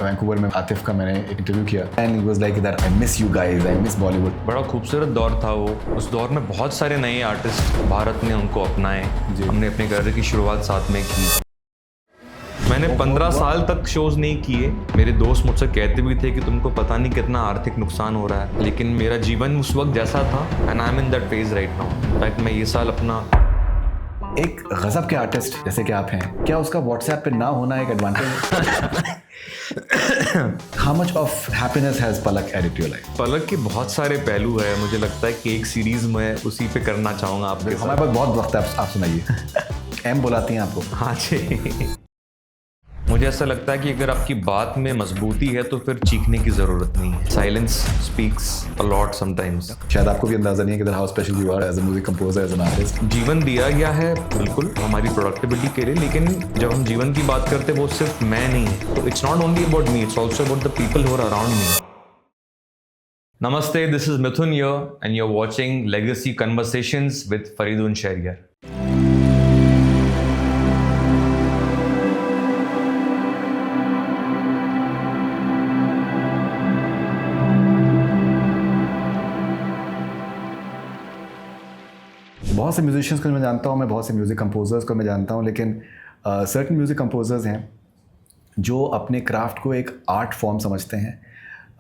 Vancouver में आतिफ का मैंने एक इंटरव्यू किया and he was like that I miss you guys, I miss Bollywood. बड़ा खूबसूरत दौर था वो। उस दौर में बहुत सारे नए आर्टिस्ट भारत ने उनको अपनाए। हमने अपने करियर की शुरुआत साथ में की। मैंने 15 साल तक शोज नहीं किए। मेरे दोस्त मुझसे कहते भी थे कि तुमको पता नहीं कितना आर्थिक नुकसान हो रहा है, लेकिन मेरा जीवन उस वक्त जैसा था and I am in that phase right now. In fact मैं ये साल अपना एक गजब के आर्टिस्ट जैसे कि आप हैं, क्या उसका व्हाट्सएप पे ना होना एक एडवांटेज है? How much of happiness has Palak added to your life? Palak के बहुत सारे पहलू है। मुझे लगता है कि एक सीरीज में उसी पे करना चाहूँगा आपके साथ। हमारे पास बहुत वक्त है, आप सुनाइए। एम बुलाती हैं आपको? हाँ जी। मुझे ऐसा लगता है कि अगर आपकी बात में मजबूती है तो फिर चीखने की जरूरत नहीं है। Silence speaks a lot sometimes. शायद आपको भी अंदाजा नहीं है कि how special you are as a music composer, as an artist. जीवन दिया गया है बिल्कुल हमारी प्रोडक्टिविटी के लिए, लेकिन जब हम जीवन की बात करते हैं वो सिर्फ मैं नहीं है। तो it's not only about me, it's also about the people who are around me. नमस्ते, this is Mithun here and you're watching Legacy Conversations with Faridun Shahryar. बहुत से म्यूजिशियंस को मैं जानता हूँ, मैं बहुत से म्यूज़िक कंपोजर्स को मैं जानता हूँ, लेकिन सर्टेन म्यूज़िक कंपोजर्स हैं जो अपने क्राफ्ट को एक आर्ट फॉर्म समझते हैं,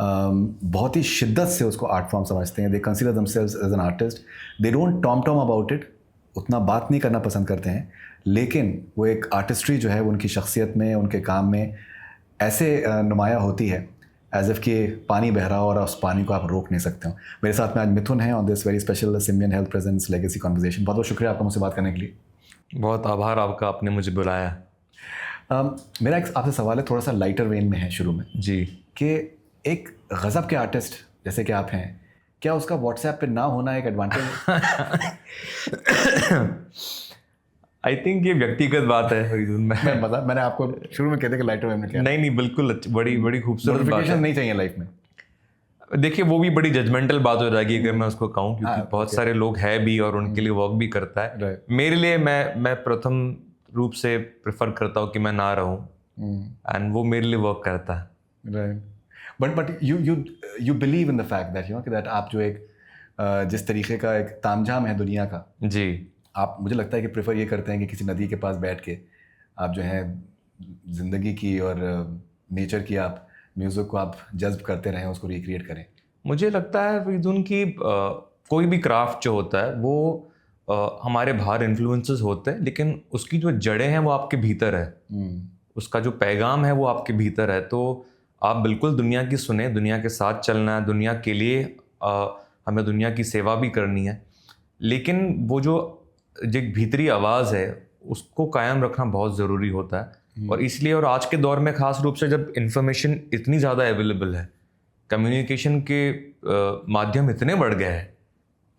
बहुत ही शिद्दत से उसको आर्ट फॉर्म समझते हैं। They consider themselves as an artist. They don't talk about it, उतना बात नहीं करना पसंद करते हैं, लेकिन वो एक आर्टिस्ट्री जो है उनकी शख्सियत में, उनके काम में ऐसे नुमाया होती है एज इफ कि पानी बह रहा हो और उस पानी को आप रोक नहीं सकते हो। मेरे साथ में आज मिथुन है on this very special Symbian health presence legacy conversation. बहुत बहुत शुक्रिया आपका मुझसे बात करने के लिए। बहुत आभार आपका, आपने मुझे बुलाया। मेरा एक आपसे सवाल है, थोड़ा सा लाइटर वेन में है शुरू में जी, कि एक गज़ब के आर्टिस्ट जैसे कि आप हैं, क्या उसका व्हाट्सएप पे ना होना एक एडवांटेज है? आई थिंक ये व्यक्तिगत बात है फरीदुन। मैंने आपको शुरू में कहते कि लाइटर वेन में क्या नहीं बिल्कुल बड़ी खूबसूरत बात नोटिफिकेशन है। नहीं चाहिए लाइफ में। देखिए वो भी बड़ी जजमेंटल बात हो जाएगी अगर मैं उसको कहूँ, क्योंकि हाँ, बहुत सारे लोग हैं भी और उनके लिए वर्क भी करता है। Right. मेरे लिए मैं प्रथम रूप से प्रेफर करता हूँ कि मैं ना रहूँ, एंड वो मेरे लिए वर्क करता है। Right, but you believe in the fact that कि दैट आप जो एक जिस तरीके का एक तामझाम है दुनिया का, जी, आप मुझे लगता है कि प्रेफर ये करते हैं कि किसी नदी के पास बैठ के आप जो है ज़िंदगी की और नेचर की आप म्यूज़िक को आप जज्ब करते रहें, उसको रिक्रिएट करें। मुझे लगता है फरीदुन की कोई भी क्राफ्ट जो होता है वो हमारे बाहर इन्फ्लुएंसेस होते हैं, लेकिन उसकी जो जड़ें हैं वो आपके भीतर है। उसका जो पैगाम है वो आपके भीतर है। तो आप बिल्कुल दुनिया की सुने, दुनिया के साथ चलना है, दुनिया के लिए हमें दुनिया की सेवा भी करनी है, लेकिन वो जो एक भीतरी आवाज़ है उसको कायम रखना बहुत ज़रूरी होता है। और इसलिए, और आज के दौर में ख़ास रूप से जब इंफॉर्मेशन इतनी ज़्यादा अवेलेबल है, कम्युनिकेशन के माध्यम इतने बढ़ गए हैं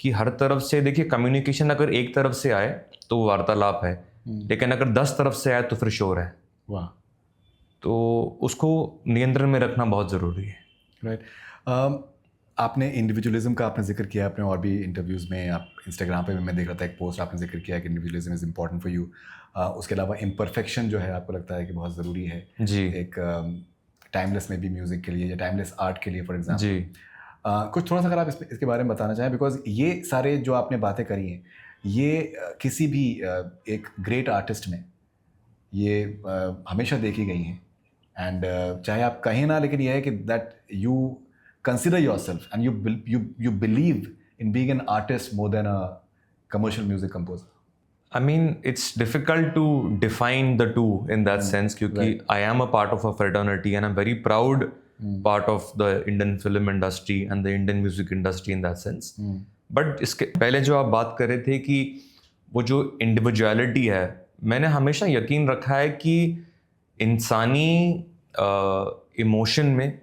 कि हर तरफ से, देखिए कम्युनिकेशन अगर एक तरफ से आए तो वो वार्तालाप है, लेकिन अगर 10 तरफ से आए तो फिर शोर है। वाह। तो उसको नियंत्रण में रखना बहुत ज़रूरी है। राइट। आपने इंडिविजुअलिज्म का आपने जिक्र किया अपने और भी इंटरव्यूज़ में, आप इंस्टाग्राम पे भी मैं देख रहा था एक पोस्ट आपने जिक्र किया कि individualism is important for you. उसके अलावा इम्परफेक्शन जो है आपको लगता है कि बहुत ज़रूरी है जी, एक टाइमलेस में भी म्यूज़िक के लिए या टाइमलेस आर्ट के लिए फॉर एग्जांपल। जी, कुछ थोड़ा सा अगर आप इसके बारे में बताना चाहें, बिकॉज ये सारे जो आपने बातें करी हैं ये किसी भी एक ग्रेट आर्टिस्ट में ये हमेशा देखी गई हैं। एंड चाहे आप कहें ना, लेकिन ये है कि that you consider yourself and you believe in being an artist more than a commercial music composer. I mean, it's difficult to define the two in that sense, क्योंकि I am a part of a fraternity and I'm very proud part of the Indian film industry and the Indian music industry in that sense. But इसके पहले जो आप बात कर रहे थे कि वो जो individuality है, मैंने हमेशा यकीन रखा है कि इंसानी इमोशन में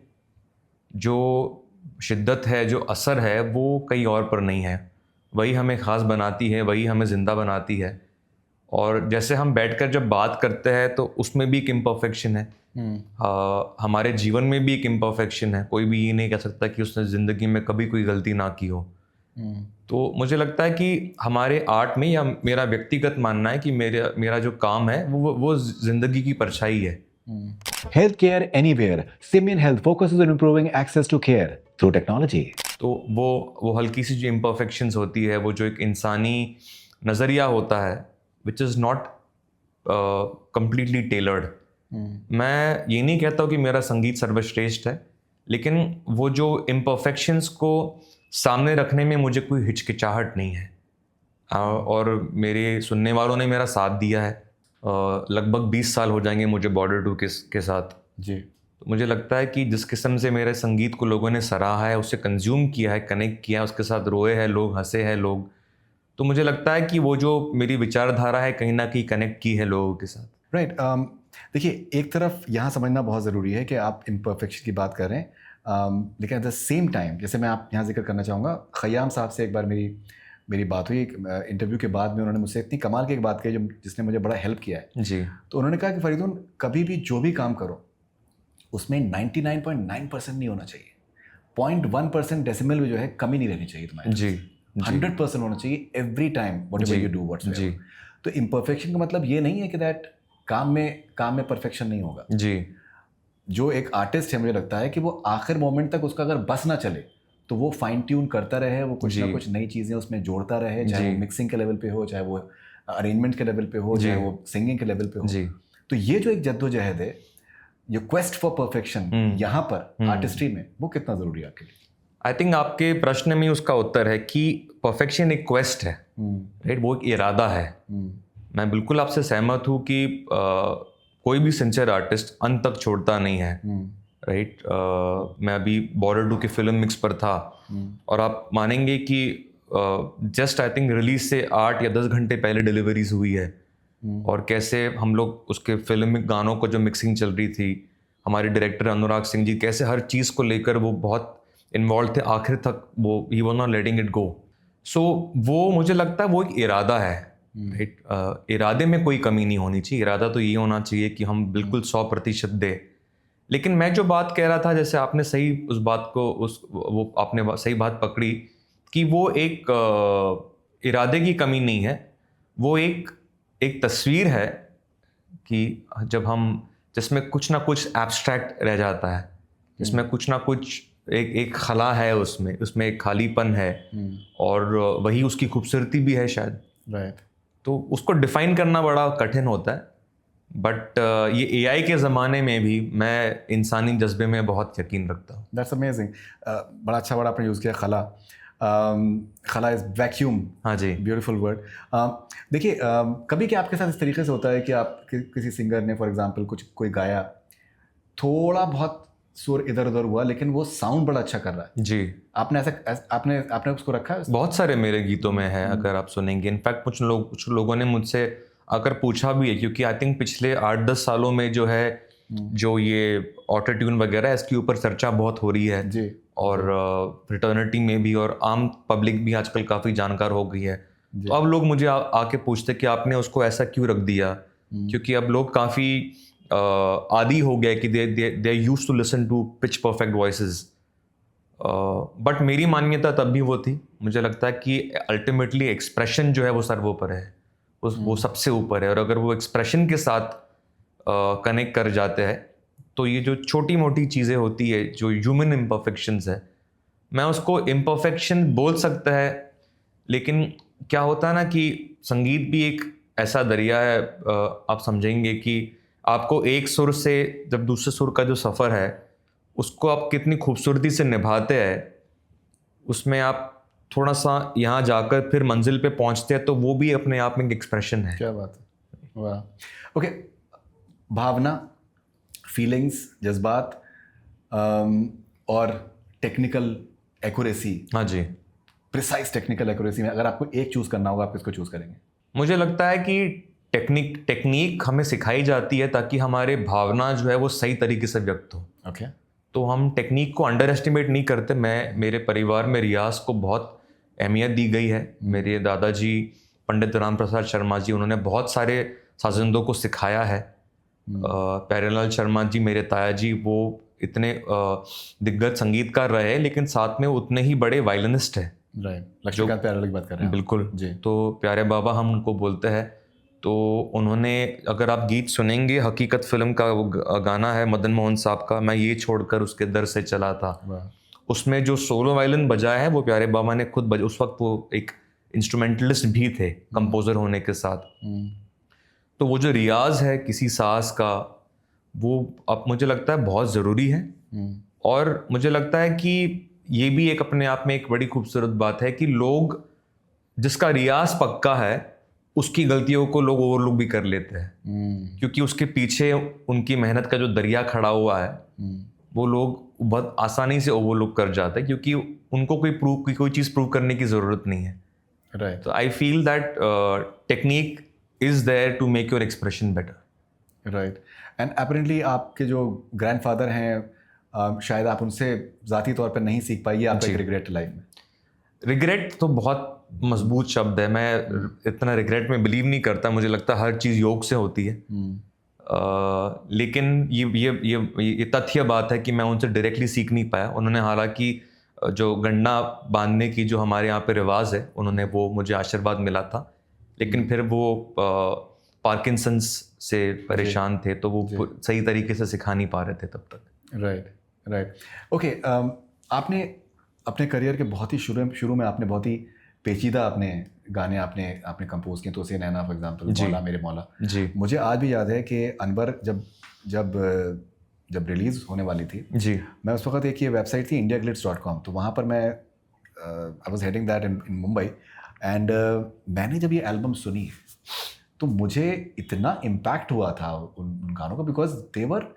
जो शिद्दत है, जो असर है, वो कहीं और पर नहीं है। वही हमें ख़ास बनाती है, वही हमें ज़िंदा बनाती है। और जैसे हम बैठकर जब बात करते हैं तो उसमें भी एक इम्परफेक्शन है। हमारे जीवन में भी एक इम्परफेक्शन है। कोई भी ये नहीं कह सकता कि उसने ज़िंदगी में कभी कोई गलती ना की हो। तो मुझे लगता है कि हमारे आर्ट में, या मेरा व्यक्तिगत मानना है कि मेरा जो काम है वो ज़िंदगी की परछाई है। Healthcare anywhere. Simian Health focuses on improving access to care through technology. तो वो हल्की सी जो इम्परफेक्शंस होती है, वो जो एक इंसानी नज़रिया होता है, which is not completely tailored. मैं ये नहीं कहता हूँ कि मेरा संगीत सर्वश्रेष्ठ है, लेकिन वो जो इम्परफेक्शंस को सामने रखने में मुझे कोई हिचकिचाहट नहीं है। और मेरे सुनने वालों ने मेरा साथ दिया है। लगभग 20 साल हो जाएंगे मुझे बॉर्डर 2 के साथ जी। तो मुझे लगता है कि जिस किस्म से मेरे संगीत को लोगों ने सराहा है, उसे कंज्यूम किया है, कनेक्ट किया है, उसके साथ रोए हैं लोग, हंसे हैं लोग, तो मुझे लगता है कि वो जो मेरी विचारधारा है कहीं ना कहीं कनेक्ट की है लोगों के साथ। राइट। देखिए, एक तरफ यहाँ समझना बहुत ज़रूरी है कि आप इम्परफेक्शन की बात कर रहे हैं, लेकिन एट द सेम टाइम, जैसे मैं आप यहाँ जिक्र करना चाहूँगा, खयाम साहब से एक बार मेरी बात हुई इंटरव्यू के बाद में। उन्होंने मुझसे इतनी कमाल की एक बात कही जिसने मुझे बड़ा हेल्प किया है जी। तो उन्होंने कहा कि फरीदुन, कभी भी जो भी काम करो उसमें 99.9% नहीं होना चाहिए, 0.1% डेसिमल में जो है कमी नहीं रहनी चाहिए तुम्हारे। जी 100% होना चाहिए every time whatever you do whatsoever. तो इम्परफेक्शन का मतलब ये नहीं है कि दैट काम में परफेक्शन नहीं होगा। जी। जो एक आर्टिस्ट है, मुझे लगता है कि वो आखिर मोमेंट तक उसका अगर बस ना चले तो वो फाइन ट्यून करता रहे, वो कुछ ना कुछ नई चीज़ें उसमें जोड़ता रहे, चाहे वो मिक्सिंग के लेवल पे हो, चाहे वो अरेंजमेंट के लेवल पे हो, चाहे वो सिंगिंग के लेवल पे हो। तो ये जो एक जद्दोजहद है, ये क्वेस्ट फॉर परफेक्शन यहाँ पर आर्टिस्ट्री में, वो कितना ज़रूरी है आपके लिए? आई थिंक आपके प्रश्न में उसका उत्तर है कि परफेक्शन एक क्वेस्ट है, राइट, वो एक इरादा है। मैं बिल्कुल आपसे सहमत हूँ कि कोई भी सिंसियर आर्टिस्ट अंत तक छोड़ता नहीं है, राइट। मैं अभी बॉर्डर 2 के फिल्म मिक्स पर था और आप मानेंगे कि जस्ट आई थिंक रिलीज से 8 या 10 घंटे पहले डिलीवरीज हुई है, और कैसे हम लोग उसके फिल्म गानों को जो मिक्सिंग चल रही थी, हमारे डायरेक्टर अनुराग सिंह जी कैसे हर चीज़ को लेकर वो बहुत इन्वॉल्व थे आखिर तक, वो ही was not letting it go. So वो मुझे लगता है वो एक इरादा है, राइट। इरादे में कोई कमी नहीं होनी चाहिए, इरादा तो ये होना चाहिए कि हम बिल्कुल 100% दे। लेकिन मैं जो बात कह रहा था, जैसे आपने सही उस बात को वो आपने सही बात पकड़ी कि वो एक इरादे की कमी नहीं है, वो एक तस्वीर है कि जब हम जिसमें कुछ ना कुछ एब्स्ट्रैक्ट रह जाता है, जिसमें कुछ ना कुछ एक खला है, उसमें एक खालीपन है, और वही उसकी खूबसूरती भी है शायद, राइट। तो उसको डिफाइन करना बड़ा कठिन होता है। बट ये एआई के ज़माने में भी मैं इंसानी जज्बे में बहुत यकीन रखता हूँ। That's amazing. बड़ा अच्छा वर्ड आपने यूज़ किया, खला। खला इज़ वैक्यूम। हाँ जी, ब्यूटीफुल वर्ड। देखिए, कभी क्या आपके साथ इस तरीके से होता है कि आप किसी सिंगर ने फॉर एग्जांपल कोई गाया, थोड़ा बहुत सुर इधर उधर हुआ, लेकिन वो साउंड बड़ा अच्छा कर रहा है जी, आपने उसको रखा है? बहुत सारे मेरे गीतों में है, अगर आप सुनेंगे। इनफैक्ट कुछ लोगों ने मुझसे आकर पूछा भी है, क्योंकि आई थिंक पिछले 8-10 सालों में जो है जो ये ऑटो ट्यून वगैरह, इसके ऊपर चर्चा बहुत हो रही है जी। और फ्रेटर्निटी में भी, और आम पब्लिक भी आजकल काफ़ी जानकार हो गई है। तो अब लोग मुझे आके पूछते कि आपने उसको ऐसा क्यों रख दिया, क्योंकि अब लोग काफ़ी आदी हो गए कि they used to listen to pitch perfect voices. But मेरी मान्यता तब भी वो थी, मुझे लगता है कि अल्टीमेटली एक्सप्रेशन जो है वो सर्वोपरि है, वो सबसे ऊपर है, और अगर वो एक्सप्रेशन के साथ कनेक्ट कर जाते हैं तो ये जो छोटी मोटी चीज़ें होती है, जो ह्यूमन इम्परफेक्शंस है, मैं उसको इम्परफेक्शन बोल सकता है। लेकिन क्या होता है ना कि संगीत भी एक ऐसा दरिया है, आप समझेंगे कि आपको एक सुर से जब दूसरे सुर का जो सफ़र है उसको आप कितनी खूबसूरती से निभाते हैं, उसमें आप थोड़ा सा यहाँ जाकर फिर मंजिल पे पहुँचते हैं, तो वो भी अपने आप में एक एक्सप्रेशन है। क्या बात है, वाह। ओके, भावना, फीलिंग्स, जज्बात और टेक्निकल एक्यूरेसी। हाँ जी, प्रिसाइज टेक्निकल एक्यूरेसी में अगर आपको एक चूज़ करना होगा, आप किसको चूज़ करेंगे? मुझे लगता है कि टेक्निक हमें सिखाई जाती है ताकि हमारे भावना जो है वो सही तरीके से व्यक्त हो। ओके। तो हम टेक्निक को अंडर एस्टिमेट नहीं करते। मेरे परिवार में रियाज को बहुत अहमियत दी गई है। मेरे दादाजी पंडित राम प्रसाद शर्मा जी, उन्होंने बहुत सारे साजिंदों को सिखाया है। प्यारेलाल शर्मा जी, मेरे ताया जी, वो इतने दिग्गज संगीतकार रहे, लेकिन साथ में उतने ही बड़े वायलिनिस्ट हैं। राइट, लक्ष्मीकांत प्यारेलाल की बात कर रहे हैं? बिल्कुल जी। तो प्यारे बाबा हम उनको बोलते हैं। तो उन्होंने, अगर आप गीत सुनेंगे, हकीकत फिल्म का वो गाना है मदन मोहन साहब का, मैं ये छोड़कर उसके दर से चला था, उसमें जो सोलो वायलिन बजाया है वो प्यारे बाबा ने खुद उस वक्त वो एक इंस्ट्रूमेंटलिस्ट भी थे कंपोजर होने के साथ। तो वो जो रियाज है किसी साज का, वो अब मुझे लगता है बहुत ज़रूरी है। और मुझे लगता है कि ये भी एक अपने आप में एक बड़ी खूबसूरत बात है कि लोग, जिसका रियाज पक्का है, उसकी गलतियों को लोग ओवरलुक भी कर लेते हैं, क्योंकि उसके पीछे उनकी मेहनत का जो दरिया खड़ा हुआ है वो लोग बहुत आसानी से ओवरलुक कर जाते हैं, क्योंकि उनको कोई चीज़ प्रूव करने की ज़रूरत नहीं है। राइट। तो I feel that technique is there to make your expression better. Right. And apparently आपके जो ग्रैंडफादर हैं, शायद आप उनसे ज़ाती तौर पर नहीं सीख पाई, ये आपका एक रिग्रेट लाइफ में? रिग्रेट तो बहुत मजबूत शब्द है, मैं इतना रिग्रेट में बिलीव नहीं करता। मुझे लगता है हर चीज़ योग से होती है। लेकिन ये तथ्य बात है कि मैं उनसे डायरेक्टली सीख नहीं पाया। उन्होंने हालांकि जो गन्ना बांधने की जो हमारे यहाँ पे रिवाज है, उन्होंने वो मुझे आशीर्वाद मिला था, लेकिन फिर वो पार्किंसंस से परेशान थे, तो वो सही तरीके से सिखा नहीं पा रहे थे तब तक। Right, right. ओके, आपने अपने करियर के बहुत ही शुरू में आपने बहुत ही पेचीदा अपने गाने आपने कंपोज किए, तो से नैना फॉर एग्जांपल, मौला मेरे मौला जी। मुझे आज भी याद है कि अनवर जब रिलीज़ होने वाली थी जी, मैं उस वक्त एक ये वेबसाइट थी indiaglitz.com, तो वहाँ पर मैं I was heading that in Mumbai, and मैंने जब ये एल्बम सुनी तो मुझे इतना इम्पैक्ट हुआ था उन गानों का, बिकॉज देवर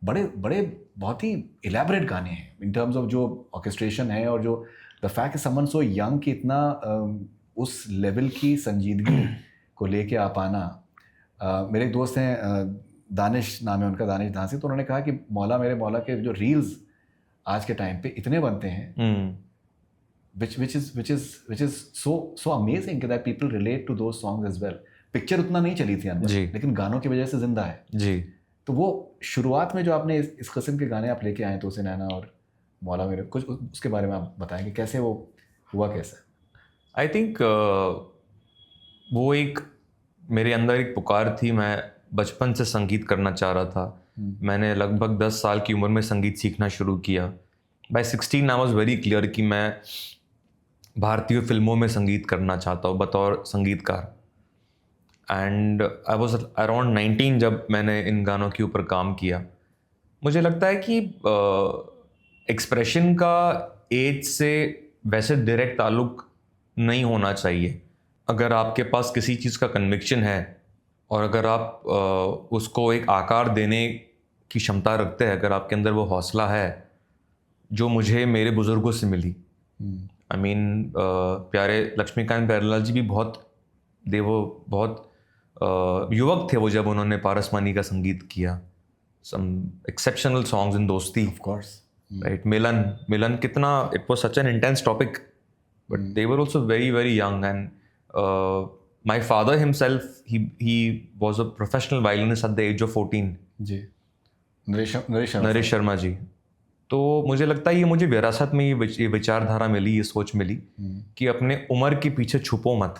बड़े बड़े बहुत ही इलेबरेट गाने हैं इन टर्म्स ऑफ जो ऑर्केस्ट्रेशन है, और जो द फैक्ट समन सो यंग कि इतना उस लेवल की संजीदगी को लेके आ पाना। मेरे एक दोस्त हैं, दानिश नाम है उनका, दानिश धांसी, तो उन्होंने कहा कि मौला मेरे मौला के जो रील्स आज के टाइम पे इतने बनते हैं, which is so amazing that people relate to those songs as well. Picture उतना नहीं चली थी अंदर, लेकिन गानों की वजह से जिंदा है जी। तो वो शुरुआत में जो आपने इस किस्म के गाने आप लेके आए, तो से नैना और मौला मेरे, कुछ उसके बारे में आप बताएंगे, कैसे वो हुआ, कैसे? आई थिंक वो एक मेरे अंदर एक पुकार थी। मैं बचपन से संगीत करना चाह रहा था। मैंने लगभग 10 साल की उम्र में संगीत सीखना शुरू किया। By 16 I was very clear कि मैं भारतीय फिल्मों में संगीत करना चाहता हूँ बतौर संगीतकार। एंड आई वॉज अराउंड 19 जब मैंने इन गानों के ऊपर काम किया। मुझे लगता है कि एक्सप्रेशन का एज से वैसे डायरेक्ट ताल्लुक नहीं होना चाहिए। अगर आपके पास किसी चीज़ का कन्विक्शन है और अगर आप उसको एक आकार देने की क्षमता रखते हैं, अगर आपके अंदर वो हौसला है जो मुझे मेरे बुज़ुर्गों से मिली। आई मीन प्यारे लक्ष्मीकांत प्यारेलाल जी भी बहुत युवक थे वो जब उन्होंने पारसमणि का संगीत किया। सम एक्सेप्शनल सॉन्ग्स इन दोस्ती, ऑफ कोर्स, राइट। मिलन कितना, it was such an intense topic, but they were also very very young. And my father himself, he was a professional violinist at the age of 14 ji. Naresh Sharma ji. तो मुझे लगता है ये मुझे विरासत में ये विचारधारा मिली, ये सोच मिली कि अपने उम्र के पीछे छुपो मत।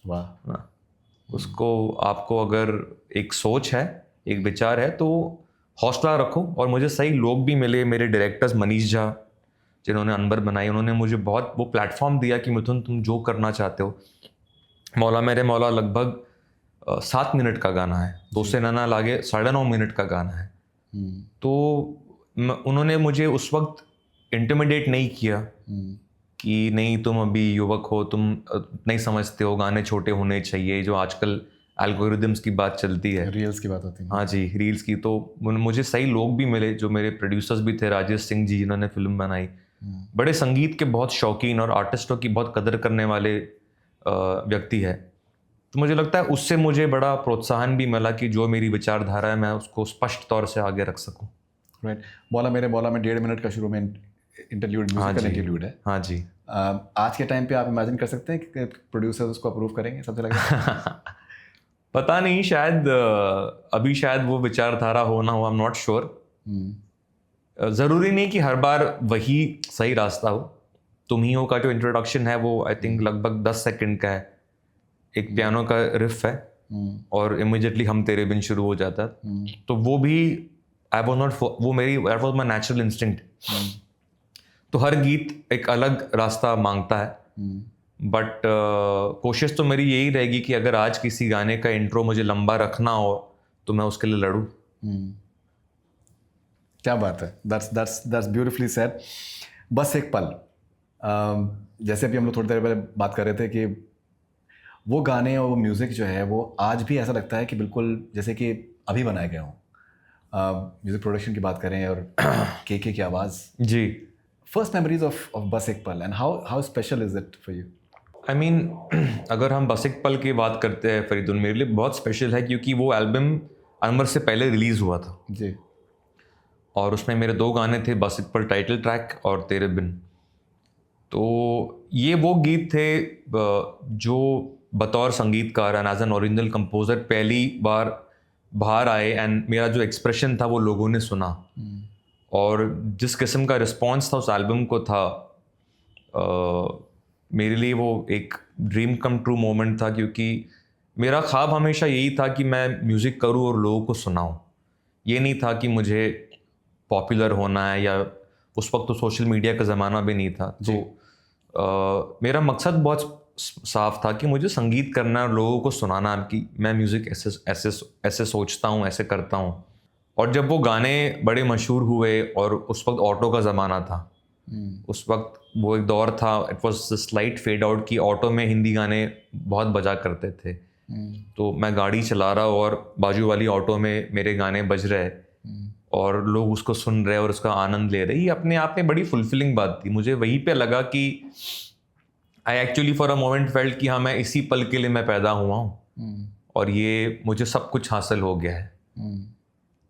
वाह। उसको, आपको अगर एक सोच है, एक विचार है, तो हौसला रखो। और मुझे सही लोग भी मिले, मेरे डायरेक्टर्स मनीष झा जिन्होंने अनवर बनाई, उन्होंने मुझे बहुत वो प्लेटफॉर्म दिया कि मिथुन तुम जो करना चाहते हो। मौला मेरे मौला लगभग 7 मिनट का गाना है, दो से नैना लागे 9.5 मिनट का गाना है। तो उन्होंने मुझे उस वक्त इंटिमिडेट नहीं किया कि नहीं तुम अभी युवक हो, तुम नहीं समझते हो, गाने छोटे होने चाहिए, जो आजकल एल्गोरिदम्स की बात चलती है, रील्स की बात होती है। हाँ जी, रील्स की। तो मुझे सही लोग भी मिले, जो मेरे प्रोड्यूसर्स भी थे, राजेश सिंह जी जिन्होंने फिल्म बनाई, बड़े संगीत के बहुत शौकीन और आर्टिस्टों की बहुत कदर करने वाले व्यक्ति है। तो मुझे लगता है उससे मुझे बड़ा प्रोत्साहन भी मिला कि जो मेरी विचारधारा है मैं उसको स्पष्ट तौर से आगे रख सकूं। राइट। मौला मेरे मौला में 1.5 मिनट का शुरू में इंटरल्यूड, म्यूजिकल इंटरल्यूड है। हाँ जी। आज के टाइम पे आप इमेजिन कर सकते हैं कि प्रोड्यूसर्स उसको अप्रूव करेंगे, सबसे लगे? पता नहीं, शायद अभी शायद वो विचारधारा हो ना हो, आई एम नॉट श्योर। ज़रूरी नहीं कि हर बार वही सही रास्ता हो। तुम ही हो का जो इंट्रोडक्शन है वो आई थिंक लगभग 10 सेकंड का है, एक पियानो का रिफ है, और इमिडिएटली हम तेरे बिन शुरू हो जाता। तो वो भी आई वॉज नॉट, वो मेरी that was my natural instinct. तो हर गीत एक अलग रास्ता मांगता है, बट कोशिश तो मेरी यही रहेगी कि अगर आज किसी गाने का इंट्रो मुझे लंबा रखना हो तो मैं उसके लिए लड़ूं। क्या बात है, दैट्स ब्यूटिफुली सेड। बस एक पल, जैसे अभी हम लोग थोड़ी देर पहले बात कर रहे थे कि वो गाने और वो म्यूज़िक जो है वो आज भी ऐसा लगता है कि बिल्कुल जैसे कि अभी बनाए गए हों। म्यूज़िक प्रोडक्शन की बात करें और के की आवाज़ जी। फर्स्ट मेमोरीज ऑफ बस एक पल and how special is it for you? I mean अगर हम बस एक पल की बात करते हैं फरीदुन, मेरे लिए बहुत स्पेशल है क्योंकि वो एल्बम अनवर से पहले रिलीज़ हुआ था जी। और उसमें मेरे 2 गाने थे, बस एक पल टाइटल ट्रैक और तेरे बिन। तो ये वो गीत थे जो बतौर संगीतकार and as an original composer पहली बार बाहर आए एंड मेरा जो एक्सप्रेशन था वो लोगों ने सुना। और जिस किस्म का रिस्पॉन्स था उस एल्बम को था, मेरे लिए वो एक ड्रीम कम ट्रू मोमेंट था, क्योंकि मेरा ख्वाब हमेशा यही था कि मैं म्यूज़िक करूं और लोगों को सुनाऊं। ये नहीं था कि मुझे पॉपुलर होना है, या उस वक्त तो सोशल मीडिया का ज़माना भी नहीं था। तो मेरा मकसद बहुत साफ था कि मुझे संगीत करना है और लोगों को सुनाना है कि मैं म्यूज़िक ऐसे सोचता हूँ, ऐसे करता हूँ। और जब वो गाने बड़े मशहूर हुए और उस वक्त ऑटो का ज़माना था, उस वक्त वो एक दौर था, it was slight fade out कि ऑटो में हिंदी गाने बहुत बजा करते थे। तो मैं गाड़ी चला रहा और बाजू वाली ऑटो में मेरे गाने बज रहे और लोग उसको सुन रहे और उसका आनंद ले रहे। ये अपने आप में बड़ी फुलफिलिंग बात थी। मुझे वहीं पे लगा कि I actually for a moment felt कि हाँ, मैं इसी पल के लिए मैं पैदा हुआ हूँ और ये मुझे सब कुछ हासिल हो गया है।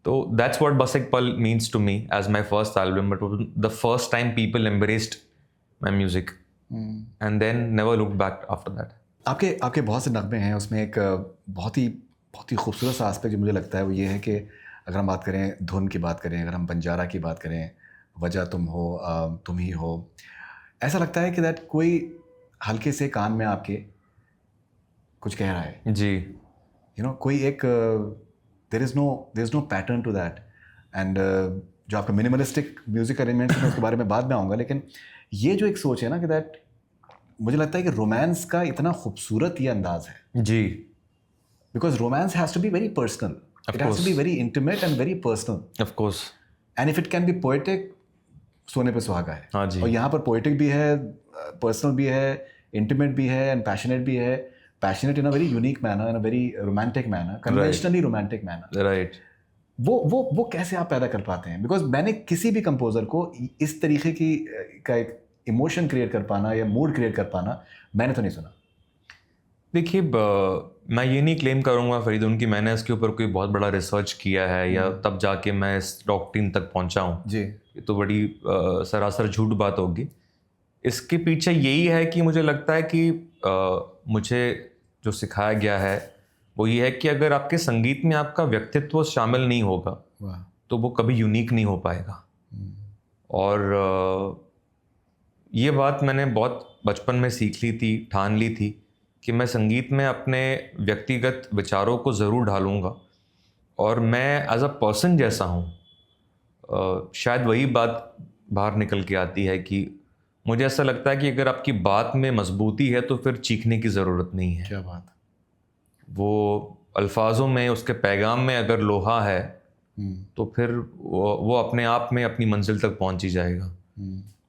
तो that's what Bas Ek Pal means to me as my first album, but the first time people embraced my music and then never looked back after that. आपके बहुत से नगमे हैं, उसमें एक बहुत ही खूबसूरत सा एस्पेक्ट जो मुझे लगता है वो ये है कि अगर हम बात करें धुन की बात करें, अगर हम बंजारा की बात करें, वजह तुम हो, तुम ही हो, ऐसा लगता है कि दैट कोई हल्के से कान में आपके कुछ कह रहा है जी। यू नो कोई एक there is no pattern to that. And जो आपका मिनिमलिस्टिक म्यूज़िक अरेंजमेंट है उसके बारे में बाद में आऊँगा, लेकिन ये जो एक सोच है ना कि दैट मुझे लगता है कि रोमांस का इतना खूबसूरत ये अंदाज है जी, because romance has to be very personal, it has to be very intimate and very personal, of course. And if it can be poetic, सोने पे सुहागा है। हाँ जी। और यहाँ पर पोएटिक भी है, पर्सनल भी है, इंटीमेट भी है एंड पैशनेट भी है। Passionate in a very unique manner, in a very romantic manner, conventionally romantic manner. Right. वो कैसे आप पैदा कर पाते हैं? बिकॉज मैंने किसी भी कंपोजर को इस तरीके की का एक इमोशन क्रिएट कर पाना या मूड क्रिएट कर पाना मैंने तो नहीं सुना। देखिए, मैं ये नहीं क्लेम करूँगा फरीदुन कि मैंने इसके ऊपर कोई बहुत बड़ा रिसर्च किया है या तब जाके मैं इस डॉक्ट्रिन तक पहुँचा हूँ जी। ये तो बड़ी सरासर झूठ बात होगी। इसके पीछे यही है कि मुझे लगता है कि मुझे जो सिखाया गया है वो ये है कि अगर आपके संगीत में आपका व्यक्तित्व शामिल नहीं होगा तो वो कभी यूनिक नहीं हो पाएगा। और ये बात मैंने बहुत बचपन में सीख ली थी, ठान ली थी कि मैं संगीत में अपने व्यक्तिगत विचारों को ज़रूर ढालूँगा और मैं एज अ पर्सन जैसा हूँ। शायद वही बात बाहर निकल के आती है कि मुझे ऐसा लगता है कि अगर आपकी बात में मजबूती है तो फिर चीखने की ज़रूरत नहीं है। क्या बात। वो अल्फाजों में, उसके पैगाम में अगर लोहा है तो फिर वो अपने आप में अपनी मंजिल तक पहुंच ही जाएगा।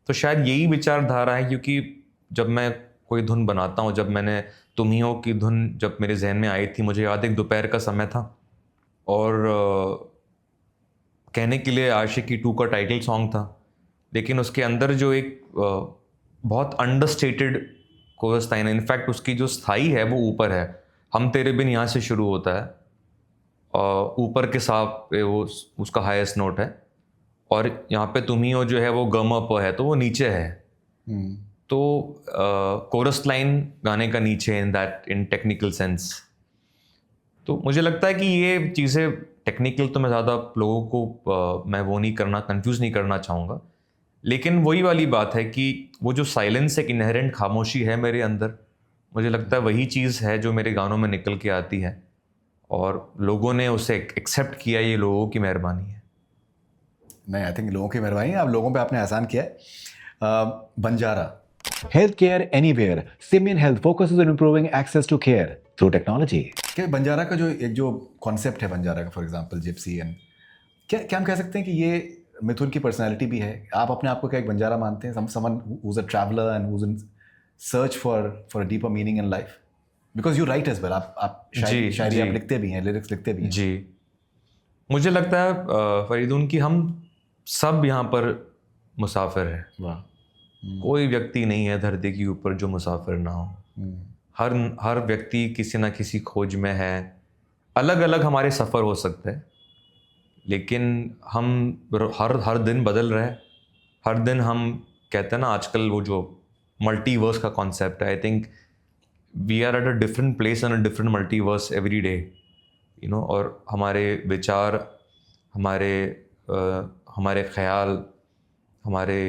तो शायद यही विचारधारा है, क्योंकि जब मैं कोई धुन बनाता हूँ, जब मैंने तुम ही हो की धुन जब मेरे जहन में आई थी, मुझे याद एक दोपहर का समय था और कहने के लिए आशिकी 2 का टाइटल सॉन्ग था, लेकिन उसके अंदर जो एक बहुत अंडरस्टेटेड कोरस था, इनफैक्ट उसकी जो स्थाई है वो ऊपर है, हम तेरे बिन यहाँ से शुरू होता है और ऊपर के साथ वो उसका हाईएस्ट नोट है और यहाँ पे तुम ही हो जो है वो गम अप है तो वो नीचे है। तो कोरस लाइन गाने का नीचे इन टेक्निकल सेंस। तो मुझे लगता है कि ये चीज़ें टेक्निकल तो मैं ज़्यादा लोगों को मैं वो नहीं करना, कंफ्यूज नहीं करना चाहूँगा, लेकिन वही वाली बात है कि वो जो साइलेंस, एक इनहेरेंट खामोशी है मेरे अंदर, मुझे लगता है वही चीज़ है जो मेरे गानों में निकल के आती है और लोगों ने उसे एक्सेप्ट किया, ये लोगों की मेहरबानी है। नहीं, आई थिंक लोगों की मेहरबानी है, अब लोगों पे आपने आसान किया है। Banjara, Healthcare anywhere. Simian Health focuses on improving access to care through technology. क्या बंजारा का जो कॉन्सेप्ट है बंजारा का, फॉर एग्जांपल जिप्सी एंड क्या हम कह सकते हैं कि ये मिथुन की पर्सनालिटी भी है? आप अपने आप को क्या एक बंजारा मानते हैं? Someone who is a traveller and who is in search for a deeper meaning in life, because you write as well, आप शायरी आप लिखते भी हैं, लिरिक्स लिखते भी हैं। जी, मुझे लगता है फरीदून कि हम सब यहाँ पर मुसाफिर हैं। वाह। कोई व्यक्ति नहीं है धरती के ऊपर जो मुसाफिर ना हो। हर व्यक्ति किसी ना किसी खोज में है। अलग अलग हमारे सफ़र हो सकते हैं, लेकिन हम हर दिन बदल रहे हैं। हर दिन हम कहते हैं ना, आजकल वो जो मल्टीवर्स का कॉन्सेप्ट है, I think we are at a different place in a different multiverse every day, you know. और हमारे विचार, हमारे ख्याल, हमारे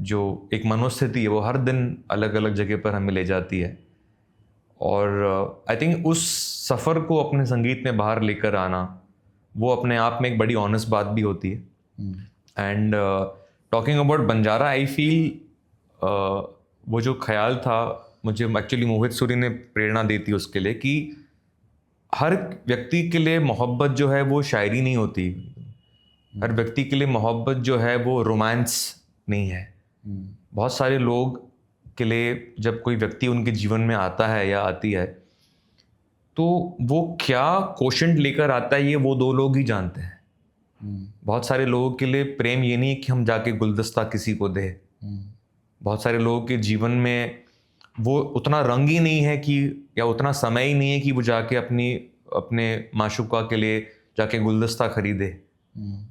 जो एक मनोस्थिति है, वो हर दिन अलग अलग जगह पर हमें ले जाती है। और आई थिंक उस सफ़र को अपने संगीत में बाहर लेकर आना, वो अपने आप में एक बड़ी ऑनेस्ट बात भी होती है। And talking about Banjara, I feel वो जो ख्याल था, मुझे एक्चुअली मोहित सूरी ने प्रेरणा दी थी उसके लिए, कि हर व्यक्ति के लिए मोहब्बत जो है वो शायरी नहीं होती। हर व्यक्ति के लिए मोहब्बत जो है वो रोमांस नहीं है। बहुत सारे लोग के लिए जब कोई व्यक्ति उनके जीवन में आता है या आती है, तो वो क्या कोशेंट लेकर आता है, ये वो दो लोग ही जानते हैं। बहुत सारे लोगों के लिए प्रेम ये नहीं कि हम जाके गुलदस्ता किसी को दे। बहुत सारे लोगों के जीवन में वो उतना रंग ही नहीं है कि, या उतना समय ही नहीं है कि वो जाके अपने माशूका के लिए जाके गुलदस्ता खरीदे।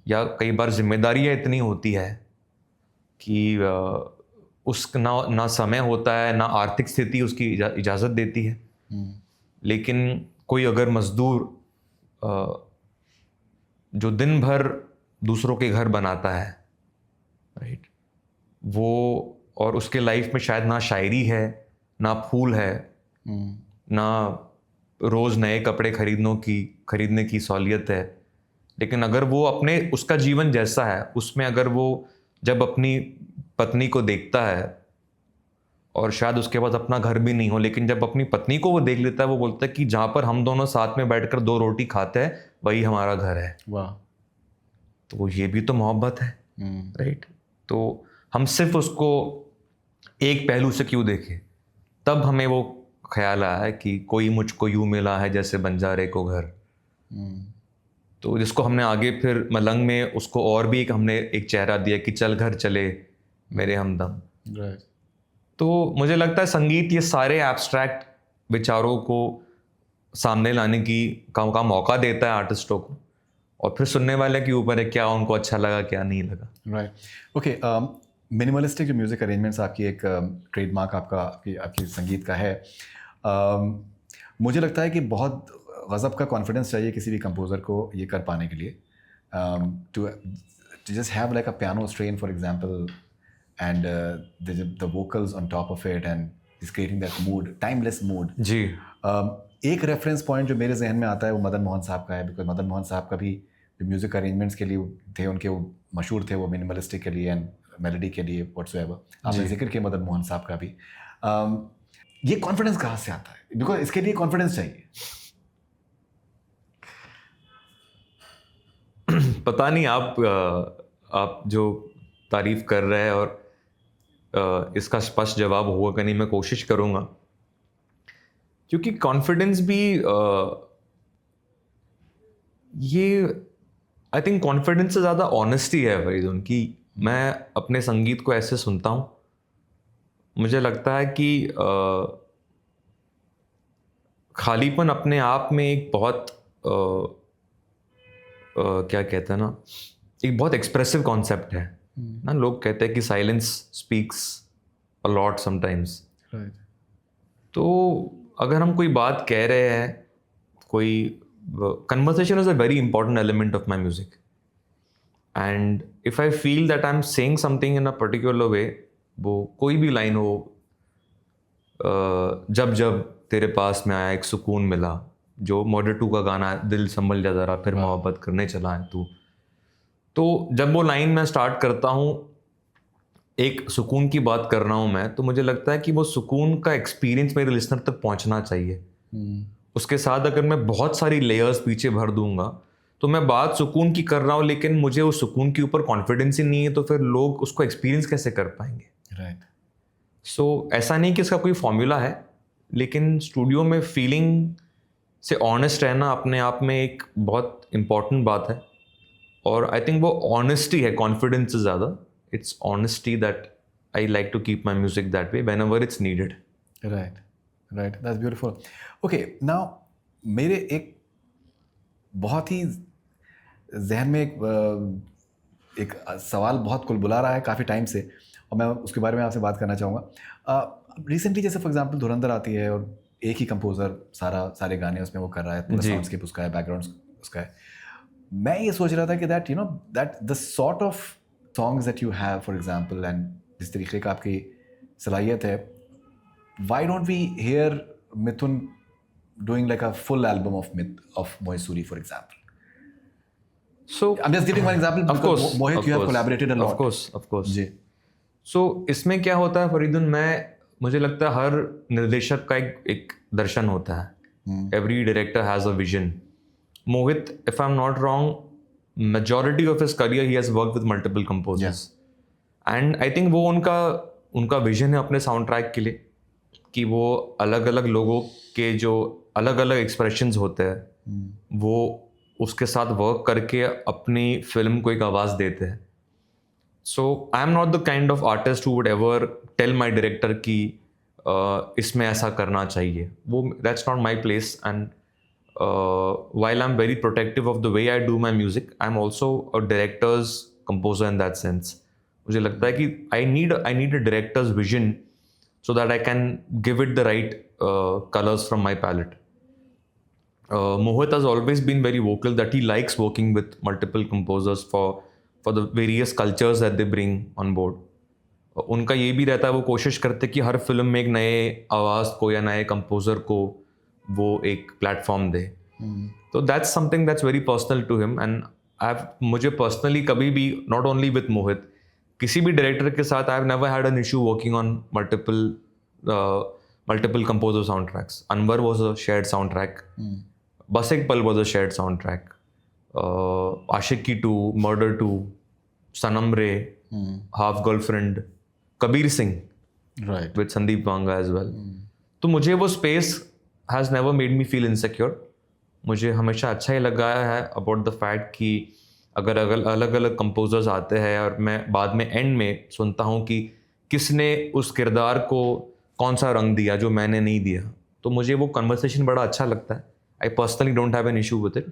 या कई बार जिम्मेदारियाँ इतनी होती है कि उस ना समय होता है, ना आर्थिक स्थिति उसकी इजाज़त देती है। लेकिन कोई अगर मजदूर जो दिन भर दूसरों के घर बनाता है, राइट, वो, और उसके लाइफ में शायद ना शायरी है, ना फूल है, ना रोज़ नए कपड़े खरीदने की सहूलियत है, लेकिन अगर वो उसका जीवन जैसा है उसमें अगर वो जब अपनी पत्नी को देखता है, और शायद उसके पास अपना घर भी नहीं हो, लेकिन जब अपनी पत्नी को वो देख लेता है, वो बोलता है कि जहाँ पर हम दोनों साथ में बैठकर 2 रोटी खाते हैं वही हमारा घर है। वाह। तो ये भी तो मोहब्बत है, राइट। तो हम सिर्फ उसको एक पहलू से क्यों देखें? तब हमें वो ख्याल आया कि कोई मुझको यूं मिला है जैसे बंजारे को घर। तो जिसको हमने आगे फिर मलंग में उसको और भी हमने एक चेहरा दिया कि चल घर चले मेरे हमदम। तो मुझे लगता है संगीत ये सारे एब्स्ट्रैक्ट विचारों को सामने लाने का मौका देता है आर्टिस्टों को, और फिर सुनने वाले के ऊपर है क्या उनको अच्छा लगा क्या नहीं लगा। Right, okay. मिनिमलिस्टिक जो म्यूज़िक अरेंजमेंट्स आपकी एक ट्रेडमार्क आपकी संगीत का है। मुझे लगता है कि बहुत गज़ब का कॉन्फिडेंस चाहिए किसी भी कंपोज़र को ये कर पाने के लिए, to just have like a piano strain for example, and the vocals on top of it and is creating that mood, timeless mood. जी। एक रेफरेंस पॉइंट जो मेरे जहन में आता है वो मदन मोहन साहब का है, बिकॉज मदन मोहन साहब का भी म्यूज़िक अरेंजमेंट्स के लिए थे, उनके वो मशहूर थे, वो मिनिमलिस्टिक के लिए एंड मेलोडी के लिए व्हाट्सएवर। आपने जिक्र किया मदन मोहन साहब का भी। ये कॉन्फिडेंस कहाँ से आता है? बिकॉज इसके लिए कॉन्फिडेंस चाहिए। पता नहीं, आप जो तारीफ कर रहे हैं और इसका स्पष्ट जवाब होगा कि नहीं, मैं कोशिश करूँगा। क्योंकि कॉन्फिडेंस भी ये आई थिंक कॉन्फिडेंस से ज़्यादा ऑनेस्टी है फरीदून, कि मैं अपने संगीत को ऐसे सुनता हूँ, मुझे लगता है कि खालीपन अपने आप में एक बहुत क्या कहते हैं ना, एक बहुत एक्सप्रेसिव कॉन्सेप्ट है ना। लोग कहते हैं कि silence speaks a lot sometimes. तो अगर हम कोई बात कह रहे हैं, कोई conversation is a very important element of my music, and if I feel that I am saying something in a particular way, वो कोई भी लाइन हो, जब जब तेरे पास में आया एक सुकून मिला, जो मर्डर 2 का गाना है, दिल संभल जा जरा फिर मोहब्बत करने चला है तू। तो जब वो लाइन मैं स्टार्ट करता हूँ, एक सुकून की बात कर रहा हूँ मैं, तो मुझे लगता है कि वो सुकून का एक्सपीरियंस मेरे लिसनर तक पहुँचना चाहिए। उसके साथ अगर मैं बहुत सारी लेयर्स पीछे भर दूंगा तो मैं बात सुकून की कर रहा हूँ, लेकिन मुझे उस सुकून के ऊपर कॉन्फिडेंस ही नहीं है, तो फिर लोग उसको एक्सपीरियंस कैसे कर पाएंगे? राइट। सो ऐसा नहीं कि इसका कोई फॉर्मूला है, लेकिन स्टूडियो में फीलिंग से ऑनेस्ट रहना अपने आप में एक बहुत इम्पॉर्टेंट बात है। और आई थिंक वो ऑनेस्टी है, कॉन्फिडेंस से ज़्यादा। It's honesty that I like to keep my music that way whenever it's needed. Right, right, that's beautiful. Okay, now मेरे एक बहुत ही जहन में एक सवाल बहुत कुलबुला रहा है काफ़ी टाइम से, और मैं उसके बारे में आपसे बात करना चाहूँगा। रिसेंटली जैसे फॉर एग्जांपल धुरंधर आती है और एक ही कंपोज़र सारे गाने उसमें वो कर रहा है, पूरा साउंडस्केप उसका है, बैकग्राउंड उसका है। मैं ये सोच रहा था कि that that the sort of songs that you have for example, and जिस तरीके का आपकी सलाहियत है, why don't we hear Mithun doing like a full album of Mohit Suri, for example? So I'm just giving one example because Mohit, you have collaborated a lot. Of course. जी. So इसमें क्या होता है फरीदुन, मुझे लगता है हर निर्देशक का एक दर्शन होता है। Every director has a vision. Mohit, if I'm not wrong, majority of his career he has worked with multiple composers. And I think वो उनका विजन है अपने साउंड ट्रैक के लिए, कि वो अलग अलग लोगों के जो अलग अलग एक्सप्रेशंस होते हैं वो उसके साथ वर्क करके अपनी फिल्म को एक आवाज़ देते हैं। So I am not the kind of artist who would ever tell my director कि इसमें ऐसा करना चाहिए, वो that's not my place. And while I am very protective of the way I do my music, I am also a director's composer in that sense. मुझे लगता है कि I need a director's vision so that I can give it the right colors from my palette. Mohit has always been very vocal that he likes working with multiple composers for the various cultures that they bring on board. उनका ये भी रहता है, वो कोशिश करते कि हर film में एक नए आवाज़ को या नए कंपोज़र को वो एक प्लेटफॉर्म दे। तो that's something that's very personal to him. And मुझे पर्सनली कभी भी, नॉट ओनली विथ मोहित, किसी भी डायरेक्टर के साथ I have never had an issue working on multiple composer sound tracks. Anwar was a shared sound track, Bas Ek Pal was a shared sound track, Aashiqui 2, Murder 2, Sanam Re, Half Girlfriend, Kabir Singh right with Sandeep Vanga as well. तो मुझे वो space has never made me feel insecure. मुझे हमेशा अच्छा ही लगा है about the fact कि अगर अलग अलग कंपोजर्स आते हैं और मैं बाद में एंड में सुनता हूँ कि किसने उस किरदार को कौन सा रंग दिया जो मैंने नहीं दिया, तो मुझे वो कन्वर्सेशन बड़ा अच्छा लगता है। I personally don't have an issue with it.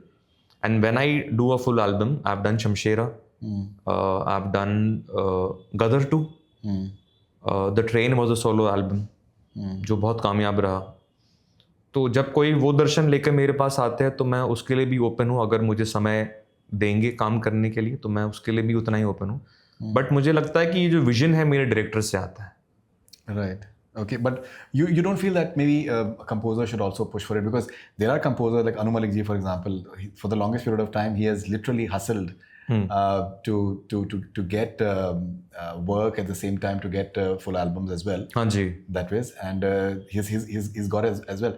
And when I do a full album, I have done Shamshera, I have done Gadar 2, the train was a solo album जो बहुत कामयाब रहा। तो जब कोई वो दर्शन लेकर मेरे पास आते हैं तो मैं उसके लिए भी ओपन हूँ। अगर मुझे समय देंगे काम करने के लिए तो मैं उसके लिए भी उतना ही ओपन हूँ। बट मुझे लगता है कि ये जो विजन है मेरे डायरेक्टर से आता है। Right, okay, but you don't feel that maybe a composer should also push for it, because there are composers like Anu Malik ji, for example, for the longest period of time he has literally hustled to get work at the same time, to get full albums as well. हाँ जी, that ways, and he's got as well.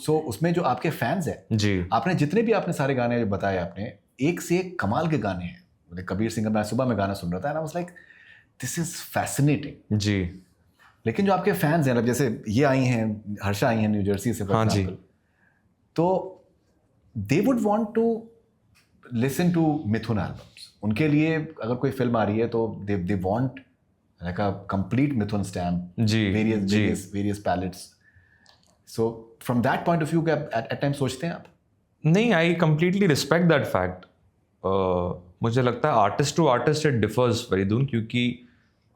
So उसमें जो आपके fans हैं जी, आपने जितने भी आपने सारे गाने जो बताए, आपने एक से एक कमाल के गाने हैं। मतलब कबीर सिंह, मैं सुबह में गाना सुन रहा था, and I was like, this is fascinating. जी, लेकिन जो आपके फैंस हैं, जैसे ये आई हैं, हर्षा आई हैं न्यू जर्सी से, हाँ जी, तो they would want to listen to Mithun albums. उनके लिए अगर कोई फिल्म आ रही है तो they want like a complete Mithun stamp, जी, various palettes. So from that point of view at time सोचते हैं आप? नहीं, I completely respect that fact. मुझे लगता है artist to artist it differs very dune, क्योंकि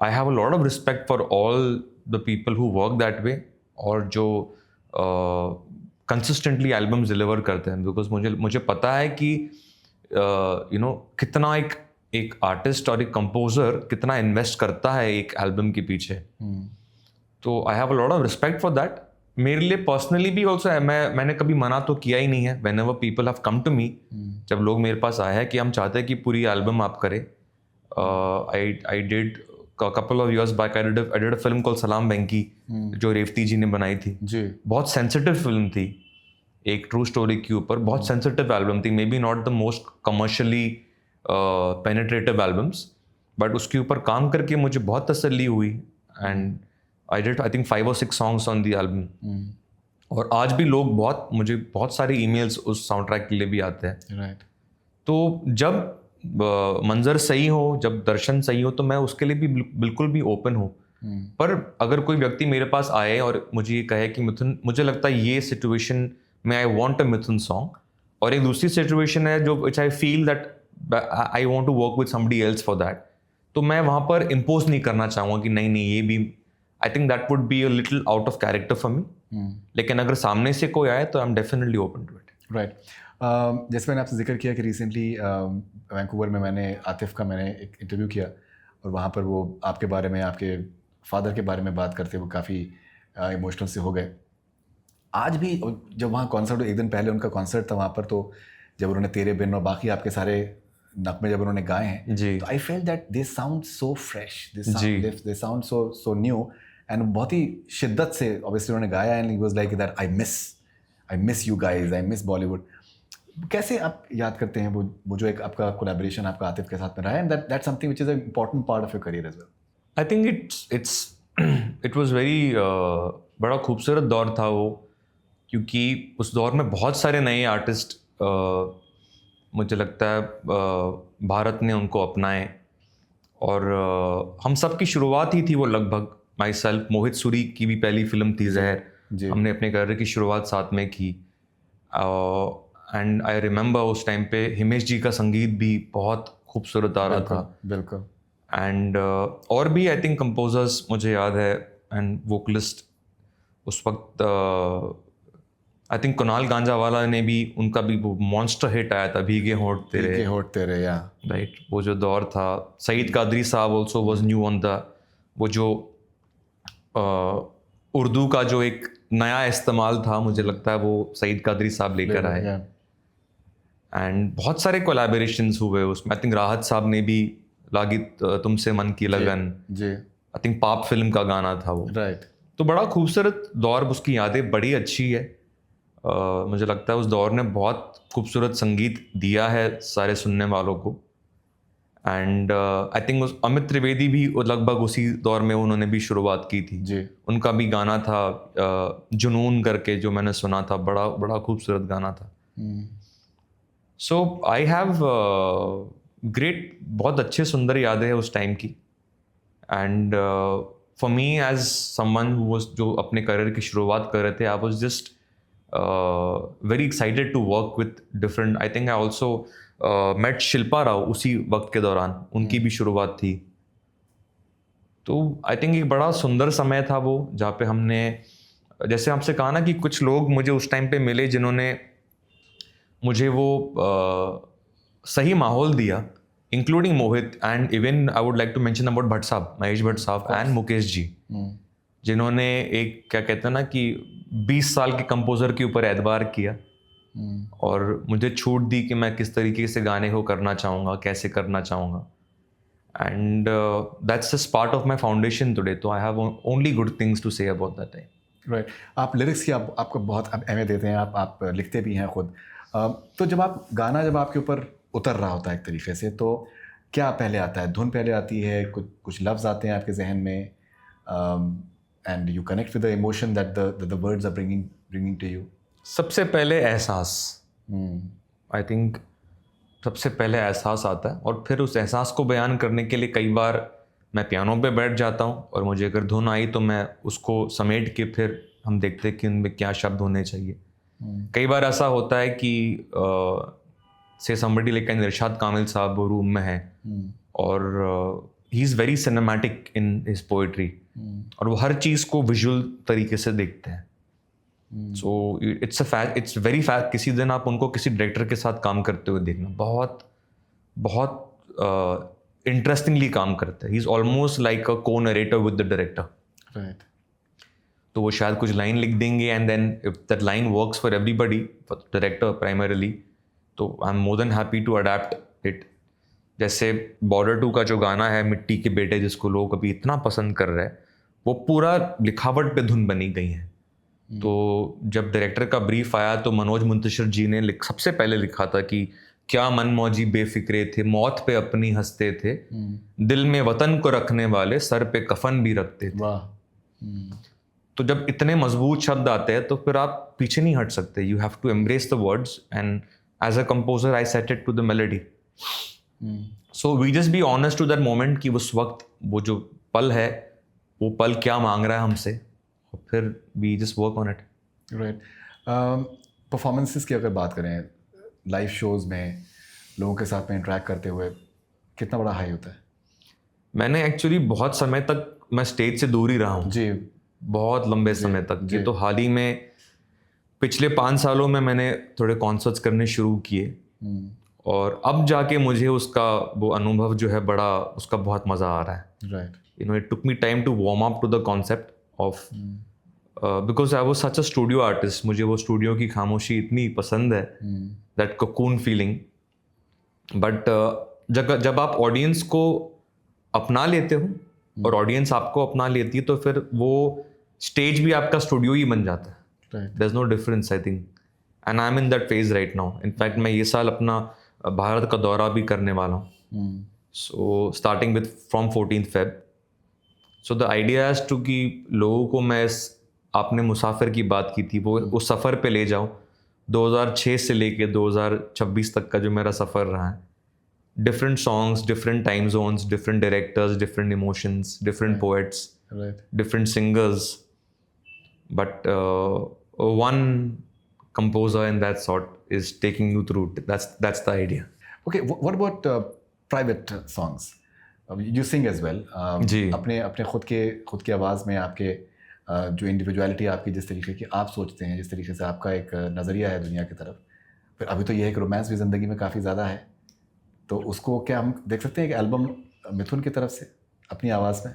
I have a lot of respect for all the people who work that way और जो कंसिस्टेंटली एल्बम्स डिलीवर करते हैं। बिकॉज मुझे पता है कि कितना एक आर्टिस्ट और एक कंपोजर कितना इन्वेस्ट करता है एक एल्बम के पीछे। तो I have a lot of respect for that. मेरे लिए पर्सनली भी ऑल्सो है, मैंने कभी मना तो किया ही नहीं है। Whenever people have come to me, जब लोग मेरे पास आए हैं कि हम चाहते हैं कि पूरी एल्बम आप करें, I did couple of years back I did a film called सलाम वेंकी, जो रेवती जी ने बनाई थी जी। बहुत सेंसिटिव फिल्म थी, एक ट्रू स्टोरी के ऊपर, बहुत सेंसिटिव एल्बम थी, may be not the most commercially penetrative albums, but उसके ऊपर काम करके मुझे बहुत तसल्ली हुई and I did I think 5 or 6 songs on the album. और आज भी लोग मुझे बहुत सारे ईमेल्स उस साउंड ट्रैक के लिए भी आते हैं। राइट। तो जब मंजर सही हो, जब दर्शन सही हो, तो मैं उसके लिए भी बिल्कुल भी ओपन हूँ। पर अगर कोई व्यक्ति मेरे पास आए और मुझे ये कहे कि मिथुन, मुझे लगता है ये सिचुएशन में I want a Mithun song, और एक दूसरी सिचुएशन है जो which I feel that I want to work with somebody else for that, तो मैं वहाँ पर इम्पोज नहीं करना चाहूँगा कि नहीं ये भी, I think that would be a little out of character for me. लेकिन अगर सामने से कोई आए तो I am definitely open to it. Right. जैसे मैंने आपसे जिक्र किया कि रिसेंटली वैंकूवर में मैंने आतिफ का एक इंटरव्यू किया, और वहाँ पर वो आपके बारे में, आपके फादर के बारे में बात करते हुए काफ़ी इमोशनल से हो गए। आज भी जब वहाँ कॉन्सर्ट, एक दिन पहले उनका कॉन्सर्ट था वहाँ पर, तो जब उन्होंने तेरे बिन और बाकी आपके सारे नगमे जब उन्होंने गाए हैं, जी, तो I fell that they sound so fresh, they sound so new, and बहुत ही शिद्दत से ऑब्वियसली उन्होंने गाया, and he was like that I miss you guys, I miss Bollywood. कैसे आप याद करते हैं वो जो एक आपका कोलैबोरेशन आपका आतिफ के साथ में रहा है, and that something which is a important part of your career as well? I think it was very बड़ा खूबसूरत दौर था वो, क्योंकि उस दौर में बहुत सारे नए आर्टिस्ट मुझे लगता है भारत ने उनको अपनाए, और हम सब की शुरुआत ही थी वो लगभग, माई सेल्फ, मोहित सूरी की भी पहली फिल्म थी जहर, हमने अपने करियर की शुरुआत साथ में की। एंड आई रिमेंबर उस टाइम पे हिमेश जी का संगीत भी बहुत खूबसूरत आ रहा था। बिल्कुल। एंड और भी आई थिंक कंपोजर्स मुझे याद है, एंड वोकलिस्ट उस वक्त आई थिंक कुणाल गांजावाला ने भी, उनका भी वो मॉन्स्टर हिट आया था, भीगे होठ तेरे, या राइट, वो जो दौर था। सईद कादरी साहब also was new on the, वो जो उर्दू का जो एक नया इस्तेमाल था, मुझे लगता है वो सईद कादरी साहब लेकर आए, एंड बहुत सारे कोलैबोरेशंस हुए उसमें। आई थिंक राहत साहब ने भी लागी तुमसे मन की लगन, आई थिंक पाप फिल्म का गाना था वो, राइट। तो बड़ा खूबसूरत दौर, उसकी यादें बड़ी अच्छी है। मुझे लगता है उस दौर ने बहुत खूबसूरत संगीत दिया है सारे सुनने वालों को। And I think Amit Trivedi भी लगभग उसी दौर में उन्होंने भी शुरुआत की थी जी। उनका भी गाना था जुनून करके, जो मैंने सुना था, बड़ा बड़ा खूबसूरत गाना था। सो आई हैव ग्रेट, बहुत अच्छे सुंदर यादें हैं उस टाइम की। And for me as someone who was, जो अपने करियर की शुरुआत कर रहे थे, I was just very excited to work with different. I think I also met Shilpa Rao उसी वक्त के दौरान, उनकी भी शुरुआत थी। तो आई थिंक एक बड़ा सुंदर समय था वो, जहाँ पे हमने, जैसे आपसे कहा ना कि कुछ लोग मुझे उस टाइम पे मिले जिन्होंने मुझे वो सही माहौल दिया, including Mohit, and even I would like to mention about Bhatt साहब, महेश भट्ट साहब एंड मुकेश जी, जिन्होंने एक, क्या कहते हैं ना कि 20 साल के कंपोजर के ऊपर एतबार किया और मुझे छूट दी कि मैं किस तरीके से गाने को करना चाहूँगा, कैसे करना चाहूँगा। And that's just part of my foundation today, तो I have only good things to say about that time. Right. आप लिरिक्स की आपको बहुत अहमियत देते हैं, आप लिखते भी हैं खुद। तो जब गाना जब आपके ऊपर उतर रहा होता है एक तरीके से, तो क्या पहले आता है? धुन पहले आती है, कुछ लफ्ज़ आते हैं आपके जहन में, and you connect with the emotion that the words are bringing to you? सबसे पहले एहसास, आई थिंक सबसे पहले एहसास आता है, और फिर उस एहसास को बयान करने के लिए कई बार मैं पियानो पे बैठ जाता हूँ, और मुझे अगर धुन आई तो मैं उसको समेट के फिर हम देखते हैं कि उनमें क्या शब्द होने चाहिए। कई बार ऐसा होता है कि से समबडी लाइक इरशाद कामिल साहब वो रूम में है, और he is very cinematic in his poetry, और वो हर चीज़ को विजुअल तरीके से देखते हैं। सो इट्स वेरी फैक्ट, किसी दिन आप उनको किसी डायरेक्टर के साथ काम करते हुए देखना, बहुत बहुत इंटरेस्टिंगली काम करते हैं। He is almost like a co narrator with the director. Right. तो वो शायद कुछ लाइन लिख देंगे and then if that line works for everybody, for director primarily, तो I am more than happy to adapt it. जैसे Border 2 का जो गाना है मिट्टी के बेटे, जिसको लोग अभी इतना पसंद कर रहे हैं, वो पूरा लिखावट पे धुन बनी गई है। तो जब डायरेक्टर का ब्रीफ आया तो मनोज मुंतशिर जी ने सबसे पहले लिखा था कि क्या मनमौजी बेफिक्रे थे, मौत पे अपनी हंसते थे, दिल में वतन को रखने वाले सर पे कफन भी रखते थे। वाह। तो जब इतने मजबूत शब्द आते हैं तो फिर आप पीछे नहीं हट सकते। You have to embrace the words and as a composer I set it to the melody. So we just be honest to that moment कि उस वक्त वो जो पल है, वो पल क्या मांग रहा है हमसे, और फिर we just work on it. Right. Performances की अगर बात करें, लाइव शोज़ में लोगों के साथ में इंटरेक्ट करते हुए कितना बड़ा हाई होता है? मैंने एक्चुअली बहुत समय तक मैं स्टेज से दूर ही रहा हूँ जी। बहुत लंबे समय तक। ये तो हाल ही में पिछले 5 सालों में मैंने थोड़े कॉन्सर्ट्स करने शुरू किए, और अब जाके मुझे उसका वो अनुभव जो है बड़ा, उसका बहुत मज़ा आ रहा है। Right. You know, it took me time to warm up to the concept of because I was such a studio artist. मुझे वो स्टूडियो की खामोशी इतनी पसंद है, that cocoon feeling. But जब आप ऑडियंस को अपना लेते हो और ऑडियंस आपको अपना लेती है, तो फिर वो स्टेज भी आपका स्टूडियो ही बन जाता है। Right. There's no difference, I think. And I'm in that phase right now. In fact, मैं ये साल अपना भारत का दौरा भी करने वाला हूँ। So starting with from 14th Feb. So the idea is to कि लोगों को मैं आपने मुसाफिर की बात की थी, वो उस सफ़र पे ले जाऊँ। 2006 से लेके 2026 तक का जो मेरा सफ़र रहा है, different songs, different time zones, different directors, different emotions, different poets, different singers, but one composer in that sort is taking you through. That's the idea. Okay, what about private songs? You sing as well. जी। अपने खुद की आवाज़ में आपके जो individuality आपकी, जिस तरीके की आप सोचते हैं, जिस तरीके से आपका एक नज़रिया है दुनिया की तरफ, फिर अभी तो ये है कि रोमांस भी ज़िंदगी में काफ़ी ज़्यादा है, तो उसको क्या हम देख सकते हैं कि एल्बम मिथुन की तरफ से अपनी आवाज़ में?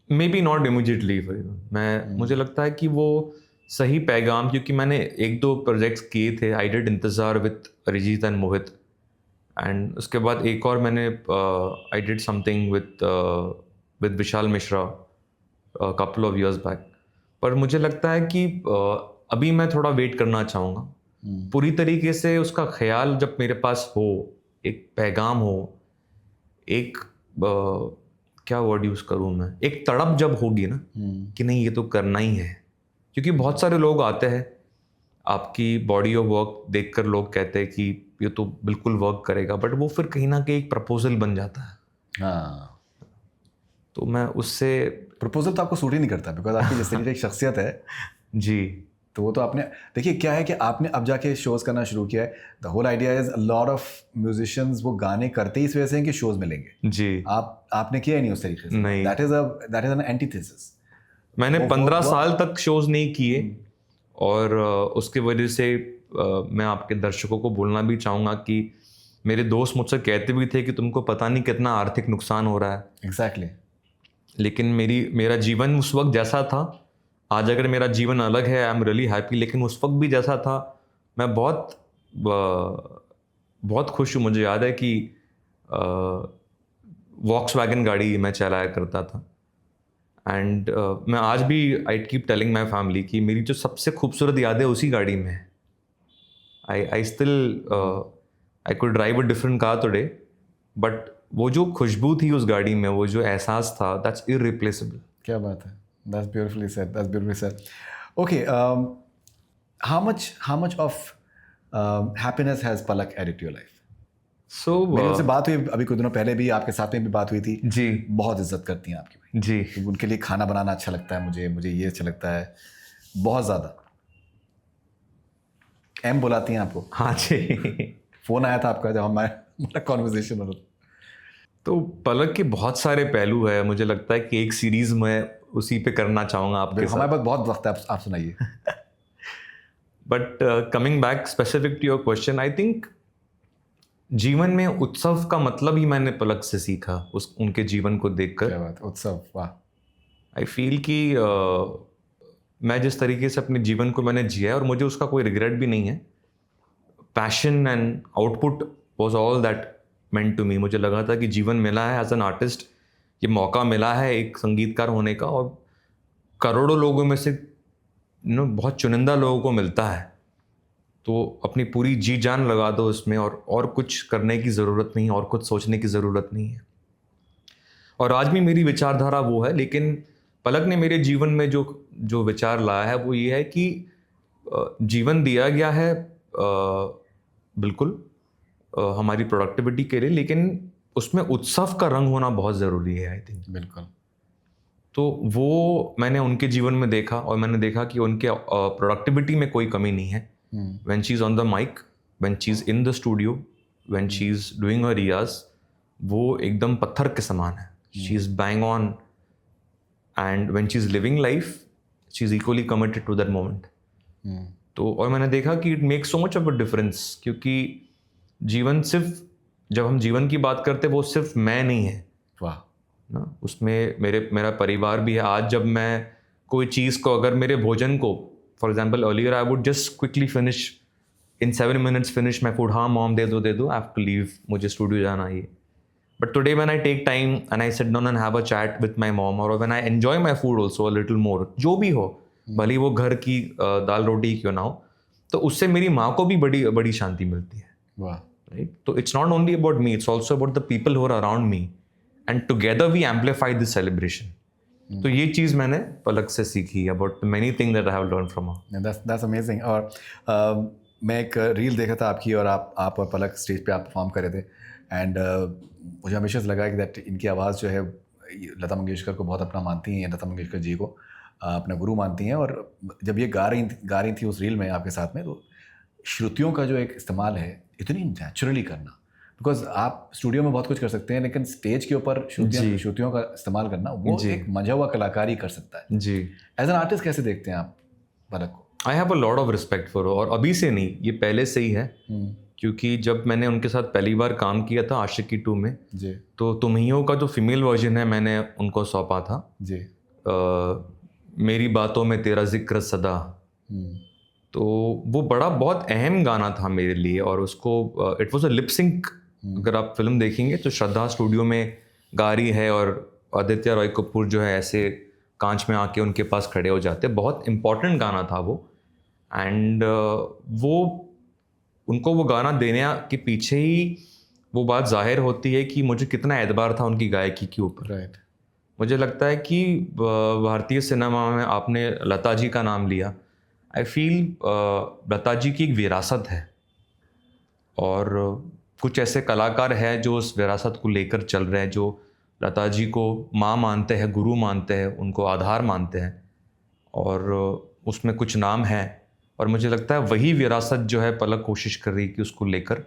May be not immediately. मुझे लगता है कि वो सही पैगाम, क्योंकि मैंने 1-2 प्रोजेक्ट्स किए थे। आई डिड इंतज़ार with Arijit and Mohit, and उसके बाद एक और मैंने I did something with Vishal Mishra couple of years back. पर मुझे लगता है कि अभी मैं थोड़ा वेट करना चाहूँगा, पूरी तरीके से उसका ख्याल जब मेरे पास हो, एक पैगाम हो, एक क्या वर्ड यूज़ करूँ मैं, एक तड़प जब होगी ना कि नहीं ये तो करना ही है। क्योंकि बहुत सारे लोग आते हैं, आपकी बॉडी ऑफ वर्क देखकर लोग कहते हैं कि ये तो बिल्कुल वर्क करेगा, बट वो फिर कहीं ना कहीं एक प्रपोजल बन जाता है। हाँ, तो मैं उससे प्रपोजल तो आपको सूट ही नहीं करता, बिकॉज आपकी जिस तरीके की शख्सियत है जी, तो वो तो आपने देखिए क्या है कि आपने अब जाके शोज़ करना शुरू किया है। The whole idea is a lot of musicians वो गाने करते ही इस वजह से हैं कि शोज़ मिलेंगे। जी, आपने किया ही नहीं उस तरीके से। नहीं। That is an antithesis. मैंने 15 साल तक शोज नहीं किए, और उसकी वजह से मैं आपके दर्शकों को बोलना भी चाहूँगा कि मेरे दोस्त मुझसे कहते भी थे कि तुमको पता नहीं कितना आर्थिक नुकसान हो रहा है। एग्जैक्टली। लेकिन मेरा जीवन उस वक्त जैसा था, आज अगर मेरा जीवन अलग है, आई एम रियली हैप्पी, लेकिन उस वक्त भी जैसा था, मैं बहुत खुश हूँ। मुझे याद है कि वॉक्सवैगन गाड़ी मैं चलाया करता था, एंड मैं आज भी I keep telling my family कि मेरी जो सबसे खूबसूरत यादें उसी गाड़ी में है। I still I could drive a different car today, but वो जो खुशबू थी उस गाड़ी में, वो जो एहसास था, दैट्स इररिप्लेसेबल। क्या बात है, that's beautifully said. Okay, how much of happiness has Palak added to your life? So मेरी उनसे बात हुई अभी कुछ दिनों पहले भी, आपके साथ में भी बात हुई थी जी। बहुत इज्जत करती हैं आपकी भाई जी, कि उनके लिए खाना बनाना अच्छा लगता है, मुझे ये अच्छा लगता है बहुत ज़्यादा। एम बुलाती हैं आपको? हाँ जी। फ़ोन आया था आपका जब हमारा कॉन्वर्जेशन हो रहा था। तो पलक के बहुत सारे पहलू है, मुझे लगता है कि एक सीरीज में उसी पे करना चाहूँगा आपके साथ। हमारे पास बहुत वक्त है, आप सुनाइए। But coming back specific to your question, I think जीवन में उत्सव का मतलब ही मैंने पलक से सीखा, उनके जीवन को देखकर। क्या बात, उत्सव, वाह। आई फील कि मैं जिस तरीके से अपने जीवन को मैंने जिया है और मुझे उसका कोई रिग्रेट भी नहीं है. Passion and output was all that meant to me. मुझे लगा था कि जीवन मिला है एज एन आर्टिस्ट, ये मौका मिला है एक संगीतकार होने का, और करोड़ों लोगों में से बहुत चुनिंदा लोगों को मिलता है. तो अपनी पूरी जी जान लगा दो इसमें, और कुछ करने की ज़रूरत नहीं, और कुछ सोचने की ज़रूरत नहीं है. और आज भी मेरी विचारधारा वो है, लेकिन पलक ने मेरे जीवन में जो विचार लाया है वो ये है कि जीवन दिया गया है बिल्कुल हमारी प्रोडक्टिविटी के लिए, लेकिन उसमें उत्सव का रंग होना बहुत ज़रूरी है. आई थिंक बिल्कुल. तो वो मैंने उनके जीवन में देखा, और मैंने देखा कि उनके प्रोडक्टिविटी में कोई कमी नहीं है. When she is on the mic, when she is in the studio, when she is doing her riyaz, वो एकदम पत्थर के समान है. She is bang on, and when she is living life, she is equally committed to that moment. तो और मैंने देखा कि it makes so much of a difference, क्योंकि जीवन सिर्फ, जब हम जीवन की बात करते हैं, वो सिर्फ मैं नहीं है. वाह. ना, उसमें मेरा परिवार भी है. आज जब मैं कोई चीज़ को, अगर मेरे भोजन को, for example earlier I would just quickly finish in 7 minutes finish my food. हाँ मॉम दे दो, आई हैव टू लीव, मुझे स्टूडियो जाना है. But today when I take time and I sit down and have a chat with my mom, और when I enjoy my food also a little more, जो भी हो, भले वो घर की दाल रोटी क्यों ना हो, तो उससे मेरी माँ को भी बड़ी बड़ी शांति मिलती है. वाह. राइट. तो it's not only about me, it's also about the people who are around me, and together we amplify this celebration. तो ये चीज़ मैंने पलक से सीखी, about many thing that I have learn from her. That's amazing. और मैं एक reel देखा था आपकी, और आप और पलक स्टेज पे आप परफॉर्म कर रहे थे, एंड मुझे हमेशा से लगा कि दैट इनकी आवाज़ जो है लता मंगेशकर को बहुत अपना मानती हैं, लता मंगेशकर जी को अपना गुरु मानती हैं. और जब ये गा रही थी उस रील में आपके साथ में, तो श्रुतियों का जो एक इस्तेमाल है इतनी नेचुरली करना, बिकॉज आप स्टूडियो में बहुत कुछ कर सकते हैं, लेकिन स्टेज के ऊपर श्रुतियों का इस्तेमाल करना, वो एक मजा हुआ कलाकार ही कर सकता है. जी. एज एन आर्टिस्ट कैसे देखते हैं आप पलक को? आई have a lot of respect for, और अभी से नहीं, ये पहले से ही है. क्योंकि जब मैंने उनके साथ पहली बार काम किया था आशिकी 2 में जी, तो तुम्हियों का जो फीमेल वर्जन है मैंने उनको सौंपा था जी. मेरी बातों में तेरा जिक्र सदा. तो वो बहुत अहम गाना था मेरे लिए, और उसको it was a lip sync. अगर आप फिल्म देखेंगे तो श्रद्धा स्टूडियो में गा रही है, और आदित्य रॉय कपूर जो है ऐसे कांच में आके उनके पास खड़े हो जाते. बहुत इम्पॉर्टेंट गाना था वो. एंड वो उनको वो गाना देने के पीछे ही वो बात जाहिर होती है कि मुझे कितना एतबार था उनकी गायकी के ऊपर. राइट. मुझे लगता है कि भारतीय सिनेमा में आपने लता जी का नाम लिया. आई फील लता जी की एक विरासत है, और कुछ ऐसे कलाकार हैं जो उस विरासत को लेकर चल रहे हैं, जो लता जी को माँ मानते हैं, गुरु मानते हैं, उनको आधार मानते हैं, और उसमें कुछ नाम हैं. और मुझे लगता है वही विरासत जो है पलक कोशिश कर रही है कि उसको लेकर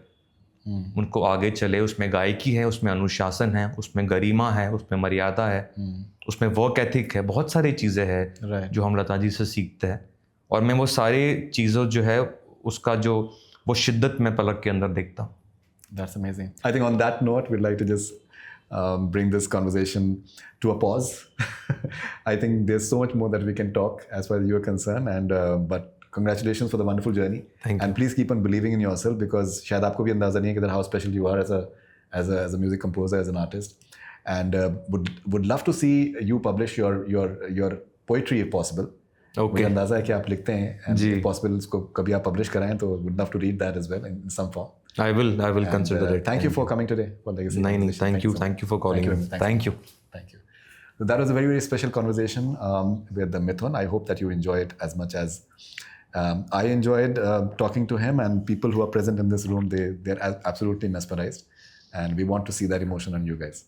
उनको आगे चले. उसमें गायकी है, उसमें अनुशासन है, उसमें गरिमा है, उसमें मर्यादा है, उसमें वर्क एथिक है, बहुत सारी चीज़ें हैं जो हम लता जी से सीखते हैं. और मैं वो सारी चीज़ों जो है उसका जो वो शिद्दत में पलक के अंदर देखता हूँ. That's amazing. I think on that note, we'd like to just bring this conversation to a pause. I think there's so much more that we can talk as far as you're concerned, and but congratulations for the wonderful journey. Thank you. And please keep on believing in yourself, because शायद आपको भी अंदाजा नहीं है कि how special you are as a music composer, as an artist, and would love to see you publish your poetry if possible. Okay. मुझे अंदाजा है कि आप लिखते हैं, and जी. if possible इसको कभी आप publish कराएं तो would love to read that as well in some form. I will consider it. Thank you for coming today. नहीं, thank you for calling me. Thank you. Thank you. So that was a very, very special conversation with the Mithun. I hope that you enjoy it as much as I enjoyed talking to him, and people who are present in this room, they're absolutely mesmerized, and we want to see that emotion on you guys.